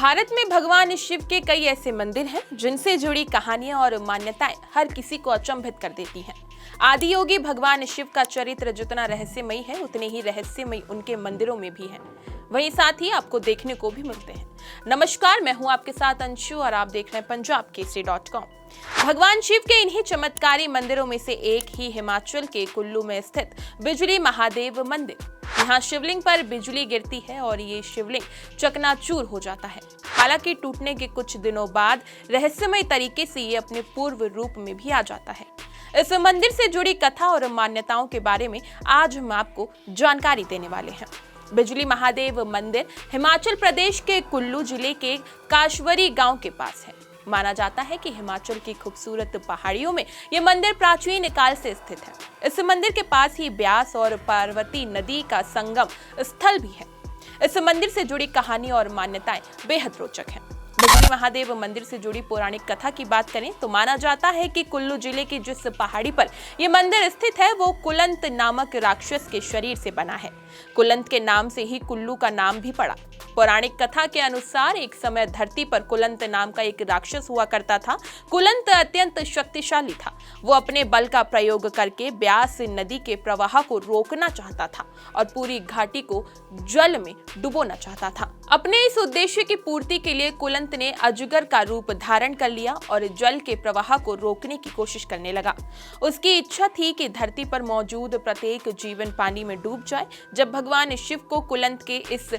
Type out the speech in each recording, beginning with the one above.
भारत में भगवान शिव के कई ऐसे मंदिर हैं जिनसे जुड़ी कहानियां और मान्यताएं हर किसी को अचंभित कर देती हैं। आदि योगी भगवान शिव का चरित्र जितना रहस्यमयी है उतने ही रहस्यमयी उनके मंदिरों में भी हैं। वहीं साथ ही आपको देखने को भी मिलते हैं। नमस्कार, मैं हूं आपके साथ अंशु और आप देख रहे हैं punjabkesari.com। भगवान शिव के इन्हीं चमत्कारी मंदिरों में से एक ही हिमाचल के कुल्लू में स्थित बिजली महादेव मंदिर। यहाँ शिवलिंग पर बिजली गिरती है और ये शिवलिंग चकनाचूर हो जाता है। हालांकि टूटने के कुछ दिनों बाद रहस्यमय तरीके से ये अपने पूर्व रूप में भी आ जाता है। इस मंदिर से जुड़ी कथा और मान्यताओं के बारे में आज हम आपको जानकारी देने वाले हैं। बिजली महादेव मंदिर हिमाचल प्रदेश के कुल्लू जिले के काशवरी गांव के पास है। माना जाता है कि हिमाचल की खूबसूरत पहाड़ियों में यह मंदिर प्राचीन काल से स्थित है। इस मंदिर के पास ही ब्यास और पार्वती नदी का संगम स्थल भी है। इस मंदिर से जुड़ी कहानी और मान्यताएं बेहद रोचक हैं। बिजली महादेव मंदिर से जुड़ी पौराणिक कथा की बात करें तो माना जाता है कि कुल्लू जिले की जिस पहाड़ी पर यह मंदिर स्थित है वो कुलंत नामक राक्षस के शरीर से बना है। कुलंत के नाम से ही कुल्लू का नाम भी पड़ा। पौराणिक कथा के अनुसार एक समय धरती पर कुलंत नाम का एक राक्षस हुआ करता था। कुलंत अत्यंत शक्तिशाली था। वो अपने बल का प्रयोग करके ब्यास नदी के प्रवाह को रोकना चाहता था और पूरी घाटी को जल में डुबोना चाहता था। अपने इस उद्देश्य की पूर्ति के लिए कुलंत ने अजगर का रूप धारण कर लिया और जल के प्रवाह को रोकने की कोशिश करने लगा। उसकी इच्छा थी कि धरती पर मौजूद प्रत्येक जीवन पानी में डूब जाए। जब भगवान शिव को कुलंत के इस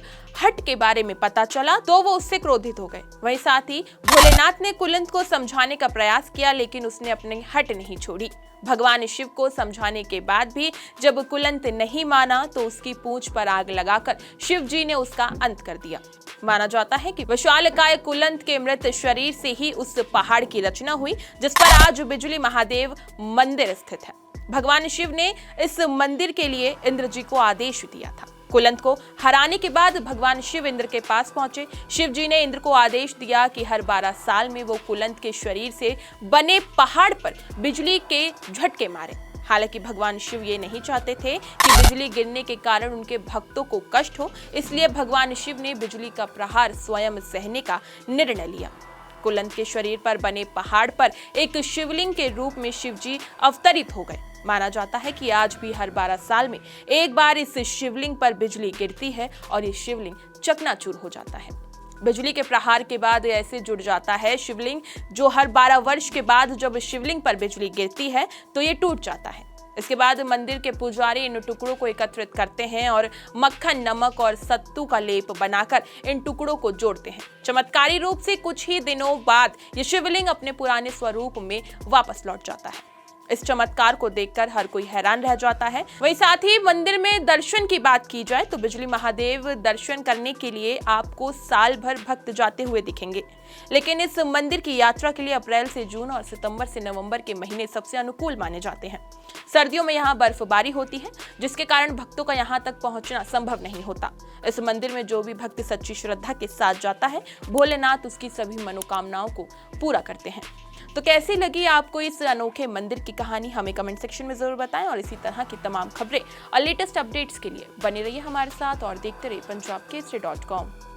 हट के बारे में पता चला तो वो उससे क्रोधित हो गए। वहीं साथ ही भोलेनाथ ने कुलंत को समझाने का प्रयास किया, लेकिन उसने अपनी हट नहीं छोड़ी। भगवान शिव को समझाने के बाद भी जब कुलंत नहीं माना तो उसकी पूंछ पर आग लगाकर शिव जी ने उसका अंत कर दिया। माना जाता है कि विशालकाय कुलंत के मृत शरीर से ही उस पहाड़ की रचना हुई जिस पर आज बिजली महादेव मंदिर स्थित है। भगवान शिव ने इस मंदिर के लिए इंद्र जी को आदेश दिया था। कुलंत को हराने के बाद भगवान शिव इंद्र के पास पहुंचे। शिव जी ने इंद्र को आदेश दिया कि हर 12 साल में वो कुलंत के शरीर से बने पहाड़ पर बिजली के झटके मारे। हालांकि भगवान शिव ये नहीं चाहते थे कि बिजली गिरने के कारण उनके भक्तों को कष्ट हो, इसलिए भगवान शिव ने बिजली का प्रहार स्वयं सहने का निर्णय लिया। कुलंत के शरीर पर बने पहाड़ पर एक शिवलिंग के रूप में शिव जी अवतरित हो गए। माना जाता है कि आज भी हर 12 साल में एक बार इस शिवलिंग पर बिजली गिरती है और ये शिवलिंग चकनाचूर हो जाता है। बिजली के प्रहार के बाद ऐसे जुड़ जाता है शिवलिंग, जो हर 12 वर्ष के बाद जब शिवलिंग पर बिजली गिरती है तो ये टूट जाता है। इसके बाद मंदिर के पुजारी इन टुकड़ों को एकत्रित करते हैं और मक्खन, नमक और सत्तू का लेप बनाकर इन टुकड़ों को जोड़ते हैं। चमत्कारी रूप से कुछ ही दिनों बाद ये शिवलिंग अपने पुराने स्वरूप में वापस लौट जाता है। इस चमत्कार को देखकर हर कोई हैरान रह जाता है। वहीं साथ ही मंदिर में दर्शन की बात की जाए तो बिजली महादेव दर्शन करने के लिए आपको साल भर भक्त जाते हुए दिखेंगे, लेकिन इस मंदिर की यात्रा के लिए अप्रैल से जून और सितंबर से नवंबर के महीने सबसे अनुकूल माने जाते हैं। सर्दियों में यहाँ बर्फबारी होती है, जिसके कारण भक्तों का यहाँ तक पहुँचना संभव नहीं होता। इस मंदिर में जो भी भक्त सच्ची श्रद्धा के साथ जाता है, भोलेनाथ उसकी सभी मनोकामनाओं को पूरा करते हैं। तो कैसी लगी आपको इस अनोखे मंदिर की कहानी, हमें कमेंट सेक्शन में जरूर बताएं और इसी तरह की तमाम खबरें और लेटेस्ट अपडेट्स के लिए बने रहिए हमारे साथ और देखते रहिए punjabkesari.com।